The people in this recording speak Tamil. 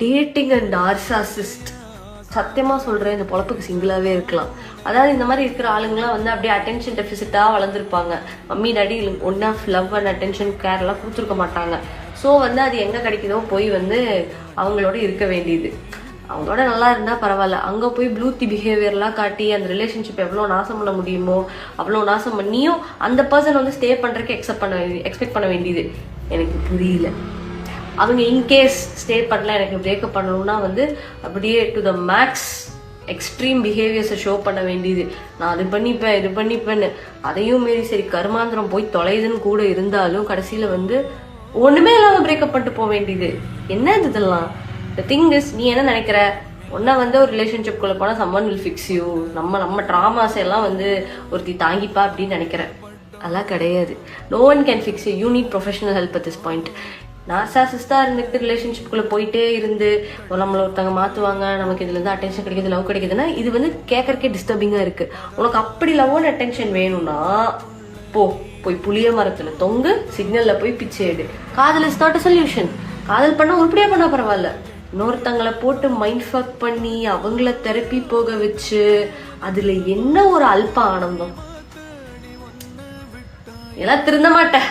டேட்டிங் அண்ட் நார்சிசிஸ்ட் சத்தியமா சொல்றேன், இந்த பொழப்புக்கு சிங்கிளாவே இருக்கலாம். அதாவது இந்த மாதிரி இருக்கிற ஆளுங்கலாம் வந்து அப்படியே அட்டென்ஷன் டெபிசிட்டா வளர்ந்துருப்பாங்க. Mummy daddy one of love and attention care எல்லாம் கொடுத்துருக்க மாட்டாங்க. ஸோ வந்து அது எங்க கிடைக்குதோ போய் வந்து அவங்களோட இருக்க வேண்டியது. அவங்களோட நல்லா இருந்தா பரவாயில்ல, அங்க போய் ப்ளூத்தி பிஹேவியர்லாம் காட்டி அந்த ரிலேஷன்ஷிப் எவ்வளோ நாசம் பண்ண முடியுமோ அவ்வளோ நாசம் பண்ணியும் அந்த பர்சன் வந்து ஸ்டே பண்றதுக்கு எக்ஸ்பெக்ட் பண்ண வேண்டியது எனக்கு புரியல. அவங்க இன்கேஸ் ஸ்டே பண்ணல, எனக்கு பிரேக்கப் பண்ணணும்னா வந்து அப்படியே டு த மேக்ஸ் எக்ஸ்ட்ரீம் பிஹேவியர்ஸை ஷோ பண்ண வேண்டியது. நான் அது பண்ணிப்பேன் இது பண்ணிப்பேன்னு அதையும் மீறி சரி கருமாந்திரம் போய் தொலைதுன்னு கூட இருந்தாலும் கடைசியில வந்து ஒண்ணுமே இல்லாம பிரேக்கப் பண்ணிட்டு போக வேண்டியது. என்ன இதெல்லாம்? த திங் இஸ், நீ என்ன நினைக்கிற? ஒன்னா வந்து ஒரு ரிலேஷன்ஷிப் குள்ள போனா சம்மன் வில் ஃபிக்ஸ் யூ, நம்ம ட்ராமாஸ் எல்லாம் வந்து ஒருத்தி தாங்கிப்பா அப்படின்னு நினைக்கிறேன். அதெல்லாம் கிடையாது. No one can fix you. You need professional help at this point. நார்சிசிஸ்டா இருந்துட்டு ரிலேஷன்ஷிப்குள்ள போயிட்டே இருந்து நம்மள ஒருத்தவங்க மாத்துவாங்க, நமக்கு இதுல இருந்து அட்டென்ஷன் கிடைக்குது, லவ் கிடைக்குதுன்னா இது வந்து கேட்கறக்கே டிஸ்டர்பிங்கா இருக்கு. உனக்கு அப்படி லவ் அண்ட் அட்டென்ஷன் வேணும்னா போய் புளிய மரத்துல தொங்கு, சிக்னல்ல போய் பிச்சை எடு. காதல் இஸ் நாட் அ சொல்யூஷன். காதல் பண்ணா உருப்படியா பண்ணா பரவாயில்ல, இன்னொருத்தங்களை போட்டு மைண்ட் ஃபக் பண்ணி அவங்கள தெரப்பி போக வச்சு அதுல என்ன ஒரு அல்ப ஆனந்தம்? எல்லாம் திருந்த மாட்டேன்.